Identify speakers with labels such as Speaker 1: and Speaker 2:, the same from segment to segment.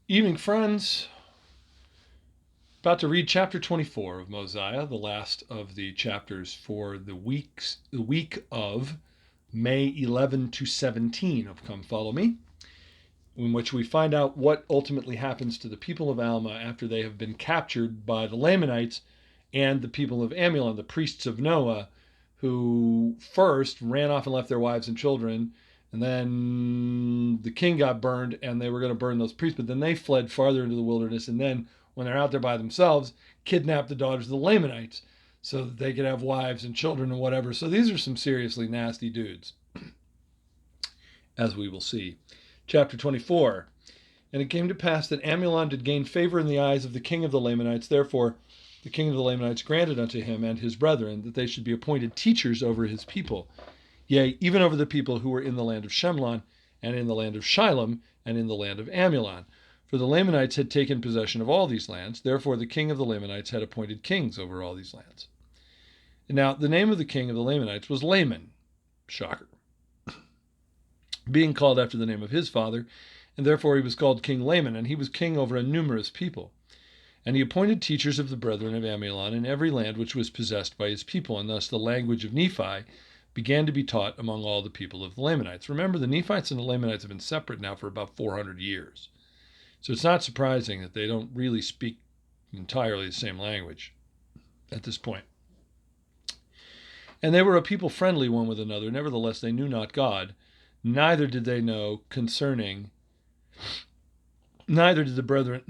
Speaker 1: Evening, friends. About to read chapter 24 of Mosiah, the last of the chapters for the week of May 11 to 17 of Come Follow Me, in which we find out what ultimately happens to the people of Alma after they have been captured by the Lamanites and the people of Amulon, the priests of Noah, who first ran off and left their wives and children, and then the king got burned and they were going to burn those priests, but then they fled farther into the wilderness, and then when they're out there by themselves, kidnapped the daughters of the Lamanites so that they could have wives and children and whatever. So these are some seriously nasty dudes, as we will see. Chapter 24. And it came to pass that Amulon did gain favor in the eyes of the king of the Lamanites. Therefore the king of the Lamanites granted unto him and his brethren that they should be appointed teachers over his people, yea, even over the people who were in the land of Shemlon, and in the land of Shilom, and in the land of Amulon. For the Lamanites had taken possession of all these lands. Therefore the king of the Lamanites had appointed kings over all these lands. And now the name of the king of the Lamanites was Laman. Shocker. Being called after the name of his father, and therefore he was called King Laman, and he was king over a numerous people. And he appointed teachers of the brethren of Amulon in every land which was possessed by his people, and thus the language of Nephi began to be taught among all the people of the Lamanites. Remember, the Nephites and the Lamanites have been separate now for about 400 years. So it's not surprising that they don't really speak entirely the same language at this point. And they were a people friendly one with another. Nevertheless, they knew not God, neither did they know concerning, neither did the brethren,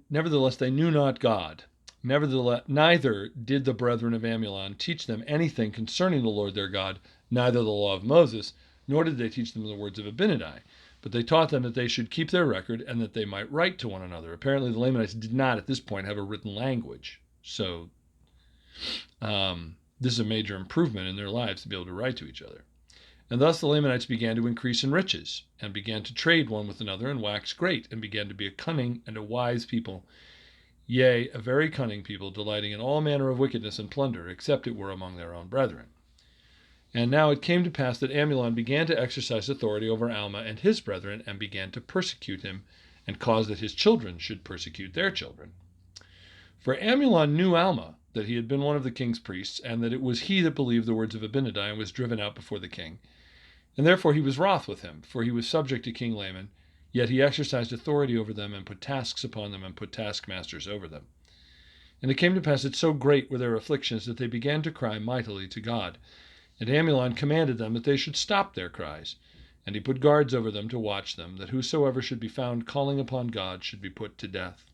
Speaker 1: nevertheless, they knew not God. Nevertheless, neither did the brethren of Amulon teach them anything concerning the Lord their God, neither the law of Moses, nor did they teach them the words of Abinadi. But they taught them that they should keep their record and that they might write to one another. Apparently the Lamanites did not at this point have a written language. So this is a major improvement in their lives to be able to write to each other. And thus the Lamanites began to increase in riches, and began to trade one with another, and wax great, and began to be a cunning and a wise people, yea, a very cunning people, delighting in all manner of wickedness and plunder, except it were among their own brethren. And now it came to pass that Amulon began to exercise authority over Alma and his brethren, and began to persecute him, and cause that his children should persecute their children. For Amulon knew Alma, that he had been one of the king's priests, and that it was he that believed the words of Abinadi, and was driven out before the king. And therefore he was wroth with him, for he was subject to King Laman, yet he exercised authority over them, and put tasks upon them, and put taskmasters over them. And it came to pass that so great were their afflictions that they began to cry mightily to God. And Amulon commanded them that they should stop their cries. And he put guards over them to watch them, that whosoever should be found calling upon God should be put to death.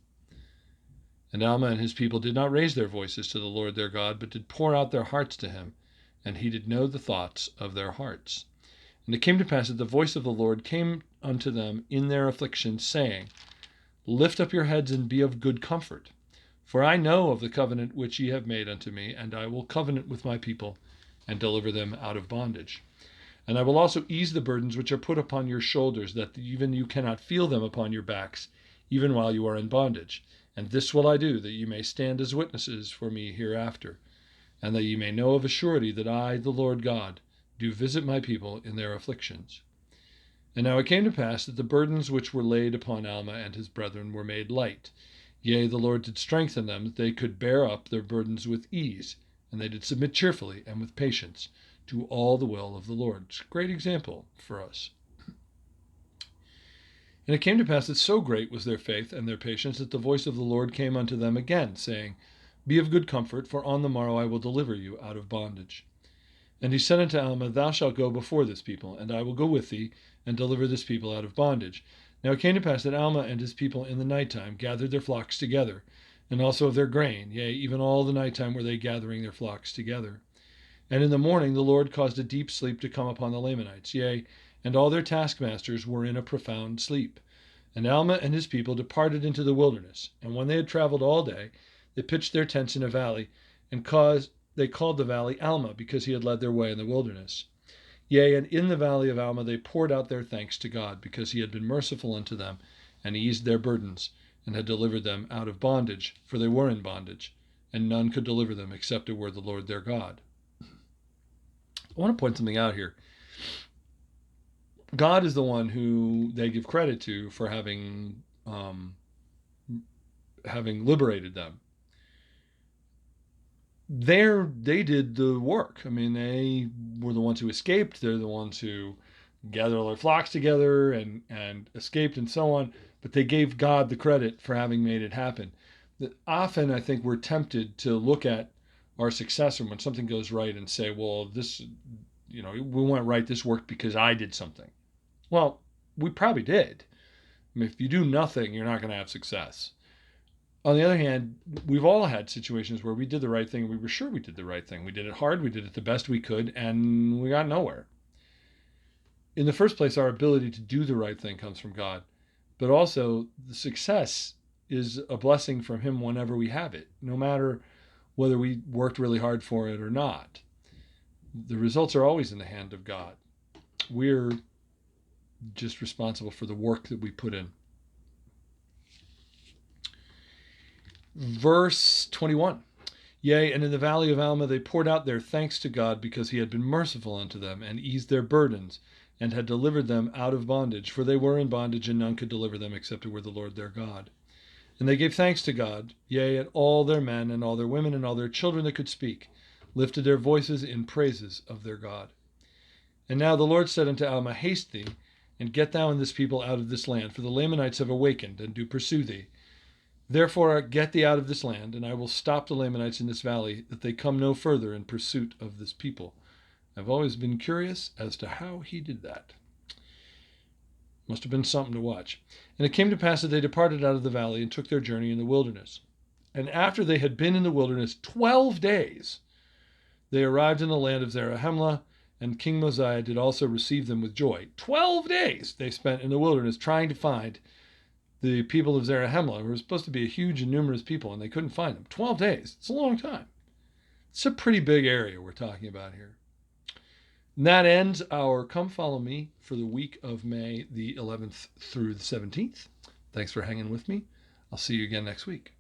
Speaker 1: And Alma and his people did not raise their voices to the Lord their God, but did pour out their hearts to him, and he did know the thoughts of their hearts. And it came to pass that the voice of the Lord came unto them in their affliction, saying, Lift up your heads and be of good comfort. For I know of the covenant which ye have made unto me, and I will covenant with my people, and deliver them out of bondage. And I will also ease the burdens which are put upon your shoulders, that even you cannot feel them upon your backs, even while you are in bondage. And this will I do, that ye may stand as witnesses for me hereafter, and that ye may know of a surety that I, the Lord God, do visit my people in their afflictions. And now it came to pass that the burdens which were laid upon Alma and his brethren were made light. Yea, the Lord did strengthen them, that they could bear up their burdens with ease, and they did submit cheerfully and with patience to all the will of the Lord. It's a great example for us. And it came to pass that so great was their faith and their patience that the voice of the Lord came unto them again, saying, Be of good comfort, for on the morrow I will deliver you out of bondage. And he said unto Alma, Thou shalt go before this people, and I will go with thee, and deliver this people out of bondage. Now it came to pass that Alma and his people in the night time gathered their flocks together, and also of their grain, yea, even all the night time were they gathering their flocks together. And in the morning the Lord caused a deep sleep to come upon the Lamanites, yea, and all their taskmasters were in a profound sleep. And Alma and his people departed into the wilderness, and when they had traveled all day, they pitched their tents in a valley, and they called the valley Alma, because he had led their way in the wilderness. Yea, and in the valley of Alma they poured out their thanks to God, because he had been merciful unto them, and eased their burdens, and had delivered them out of bondage, for they were in bondage, and none could deliver them except it were the Lord their God. I want to point something out here. God is the one who they give credit to for having um, having liberated them. They did the work. I mean, they were the ones who escaped. They're the ones who gathered all their flocks together and escaped and so on. But they gave God the credit for having made it happen. That often, I think we're tempted to look at our successor when something goes right and say, "Well, this, we went right. This worked because I did something." Well, we probably did. I mean, if you do nothing, you're not going to have success. On the other hand, we've all had situations where we did the right thing. We were sure we did the right thing. We did it hard. We did it the best we could, and we got nowhere. In the first place, our ability to do the right thing comes from God, but also the success is a blessing from Him whenever we have it, no matter whether we worked really hard for it or not. The results are always in the hand of God. We're just responsible for the work that we put in. Verse 21. Yea, and in the valley of Alma they poured out their thanks to God because He had been merciful unto them and eased their burdens and had delivered them out of bondage, for they were in bondage and none could deliver them except it were the Lord their God. And they gave thanks to God, yea, and all their men and all their women and all their children that could speak lifted their voices in praises of their God. And now the Lord said unto Alma, Haste thee, and get thou and this people out of this land, for the Lamanites have awakened and do pursue thee. Therefore get thee out of this land, and I will stop the Lamanites in this valley, that they come no further in pursuit of this people. I've always been curious as to how he did that. Must have been something to watch. And it came to pass that they departed out of the valley and took their journey in the wilderness. And after they had been in the wilderness 12 days, they arrived in the land of Zarahemla, and King Mosiah did also receive them with joy. 12 days they spent in the wilderness trying to find the people of Zarahemla, who were supposed to be a huge and numerous people, and they couldn't find them. 12 days. It's a long time. It's a pretty big area we're talking about here. And that ends our Come Follow Me for the week of May the 11th through the 17th. Thanks for hanging with me. I'll see you again next week.